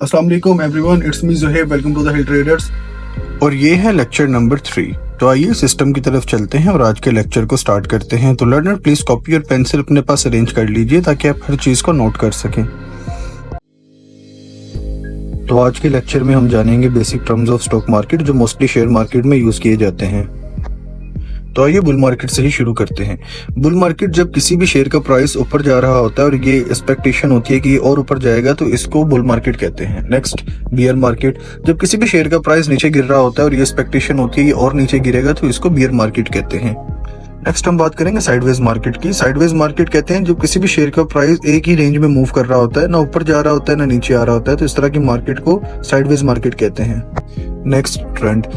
अस्सलाम वालेकुम everyone, it's me Zuhaib, welcome to the hill traders. और ये है लेक्चर नंबर 3। तो आइए सिस्टम की तरफ चलते हैं और आज के लेक्चर को स्टार्ट करते हैं। तो लर्नर प्लीज कॉपी और पेंसिल अपने पास अरेंज कर लीजिए ताकि आप हर चीज को नोट कर सकें। तो आज के लेक्चर में हम जानेंगे basic terms of stock market जो मोस्टली शेयर मार्केट में यूज किए जाते हैं। तो आइए बुल मार्केट से ही शुरू करते हैं। बुल मार्केट जब किसी भी शेयर का प्राइस ऊपर जा रहा होता है और ये एक्सपेक्टेशन होती है कि ये और ऊपर जाएगा तो इसको बुल मार्केट कहते हैं। नेक्स्ट बियर मार्केट, जब किसी भी शेयर का प्राइस नीचे गिर रहा होता है और ये एक्सपेक्टेशन होती है ये और नीचे गिरेगा तो इसको बियर मार्केट कहते हैं। नेक्स्ट हम बात करेंगे साइडवेज मार्केट की। साइडवेज मार्केट कहते हैं जब किसी भी शेयर का प्राइस एक ही रेंज में मूव कर रहा होता है, ना ऊपर जा रहा होता है ना नीचे आ रहा होता है, तो इस तरह की मार्केट को साइडवेज मार्केट कहते हैं। Next trend.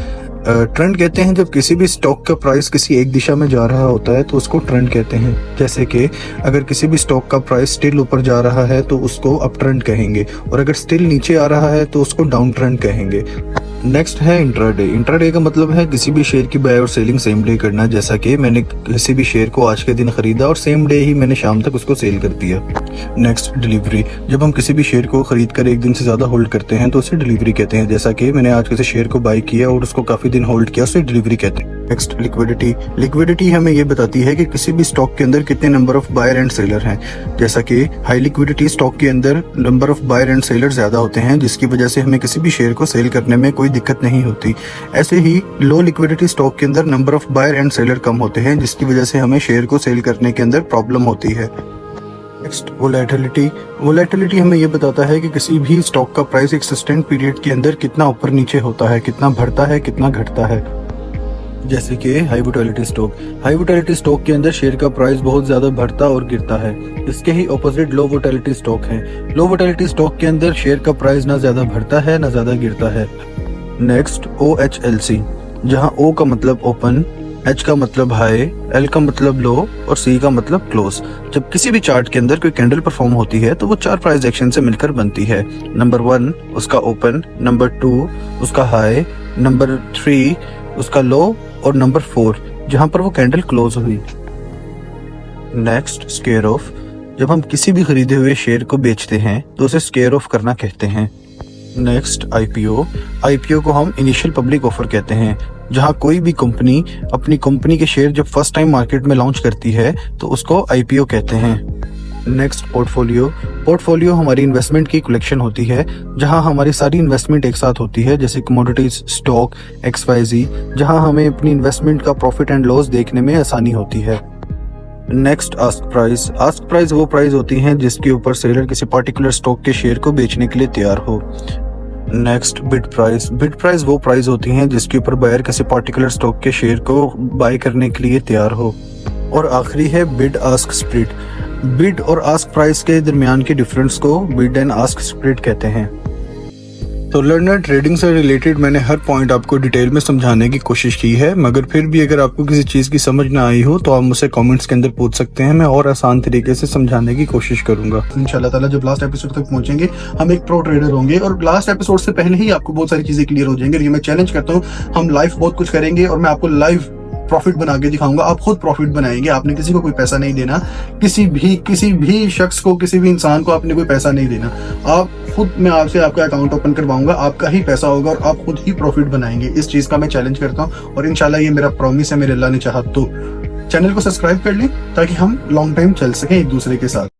ट्रेंड कहते हैं जब किसी भी स्टॉक का प्राइस किसी एक दिशा में जा रहा होता है तो उसको ट्रेंड कहते हैं। जैसे कि अगर किसी भी स्टॉक का प्राइस स्टिल ऊपर जा रहा है तो उसको अप ट्रेंड कहेंगे, और अगर स्टिल नीचे आ रहा है तो उसको डाउन ट्रेंड कहेंगे। नेक्स्ट है इंट्राडे। इंट्राडे का मतलब है किसी भी शेयर की बाय और सेलिंग सेम डे करना। जैसा कि मैंने किसी भी शेयर को आज के दिन खरीदा और सेम डे ही मैंने शाम तक उसको सेल कर दिया। Next delivery. जब हम किसी भी शेयर को खरीद कर एक दिन से ज्यादा होल्ड करते हैं तो उसे डिलीवरी कहते हैं। जैसा कि मैंने आज किसी शेयर को बाय किया और उसको काफी दिन होल्ड किया, उसे डिलीवरी कहते हैं। Next liquidity. लिक्विडिटी हमें ये बताती है कि किसी भी स्टॉक के अंदर कितने number of buyer and seller हैं। जैसा कि हाई लिक्विडिटी स्टॉक के अंदर number of buyer and seller ज्यादा होते हैं जिसकी वजह से हमें किसी भी शेयर को सेल करने में कोई दिक्कत नहीं होती। ऐसे ही लो लिक्विडिटी स्टॉक के अंदर number of buyer and seller कम होते हैं जिसकी वजह से हमें शेयर को सेल करने के अंदर प्रॉब्लम होती है। Next volatility. वोलेटिलिटी हमें यह बताता है कि किसी भी स्टॉक का प्राइस एक सस्टेन पीरियड के अंदर कितना ऊपर नीचे होता है, कितना बढ़ता है, कितना घटता है। जैसे कि high volatility stock. High volatility stock के अंदर शेयर का प्राइस बहुत ज्यादा बढ़ता और गिरता है। इसके ही ऑपोजिट लो वोलेटिलिटी स्टॉक है। लो वोलेटिलिटी स्टॉक के अंदर शेयर का प्राइस ना ज्यादा बढ़ता है ना ज्यादा गिरता है। नेक्स्ट OHLC, जहां O का मतलब ओपन, H का मतलब हाई, L का मतलब लो और C का मतलब क्लोज। जब किसी भी चार्ट के अंदर कोई कैंडल परफॉर्म होती है तो वो 4 प्राइस एक्शन से मिलकर बनती है। नंबर 1 उसका ओपन, नंबर 2 उसका हाई, नंबर 3 उसका लो और नंबर 4 जहां पर वो कैंडल क्लोज हुई। Next square of. जब हम किसी भी खरीदे हुए शेयर को बेचते हैं तो उसे स्केयर ऑफ करना कहते हैं। Next IPO। IPO को हम इनिशियल पब्लिक ऑफर कहते हैं, जहां कोई भी कंपनी अपनी कंपनी के शेयर जब फर्स्ट टाइम मार्केट में लॉन्च करती है तो उसको IPO कहते हैं। Next portfolio. पोर्टफोलियो हमारी इन्वेस्टमेंट की कलेक्शन होती है जहां हमारी सारी इन्वेस्टमेंट एक साथ होती है, जैसे कमोडिटीज, स्टॉक, XYZ, जहां हमें अपनी इन्वेस्टमेंट का प्रॉफिट एंड लॉस देखने में आसानी होती है। Next ask price. Ask price वो प्राइस होती हैं जिसके ऊपर सेलर किसी पार्टिकुलर स्टॉक के शेयर को बेचने के लिए तैयार हो। Next bid price. Bid price वो प्राइस होती हैं जिसके ऊपर बायर किसी पार्टिकुलर स्टॉक के शेयर को बाय करने के लिए तैयार हो। और आखिरी है बिड आस्क स्प्रेड। बिड और आस्क प्राइस के दरमियान के डिफरेंस को बिड एंड आस्क स्प्रेड कहते हैं। तो लर्नर ट्रेडिंग से रिलेटेड मैंने हर पॉइंट आपको डिटेल में समझाने की कोशिश की है, मगर फिर भी अगर आपको किसी चीज की समझ ना आई हो तो आप मुझसे कमेंट्स के अंदर पूछ सकते हैं। मैं और आसान तरीके से समझाने की कोशिश करूंगा। इंशाल्लाह ताला जब लास्ट एपिसोड तक पहुंचेंगे हम एक प्रो ट्रेडर होंगे और लास्ट एपिसोड से पहले ही आपको बहुत सारी चीजें क्लियर हो जाएंगी। ये मैं चैलेंज करता हूँ, हम लाइव बहुत कुछ करेंगे और मैं आपको लाइव प्रॉफिट बना के दिखाऊंगा। आप खुद प्रॉफिट बनाएंगे, आपने किसी को कोई पैसा नहीं देना, किसी भी शख्स को, किसी भी इंसान को आपने कोई पैसा नहीं देना। आप खुद, मैं आपसे आपका अकाउंट ओपन करवाऊंगा, आपका ही पैसा होगा और आप खुद ही प्रॉफिट बनाएंगे। इस चीज का मैं चैलेंज करता हूँ और इंशाल्लाह ये मेरा प्रॉमिस है, मेरे अल्लाह ने चाहा तो। चैनल को सब्सक्राइब कर लें ताकि हम लॉन्ग टाइम चल सकें एक दूसरे के साथ।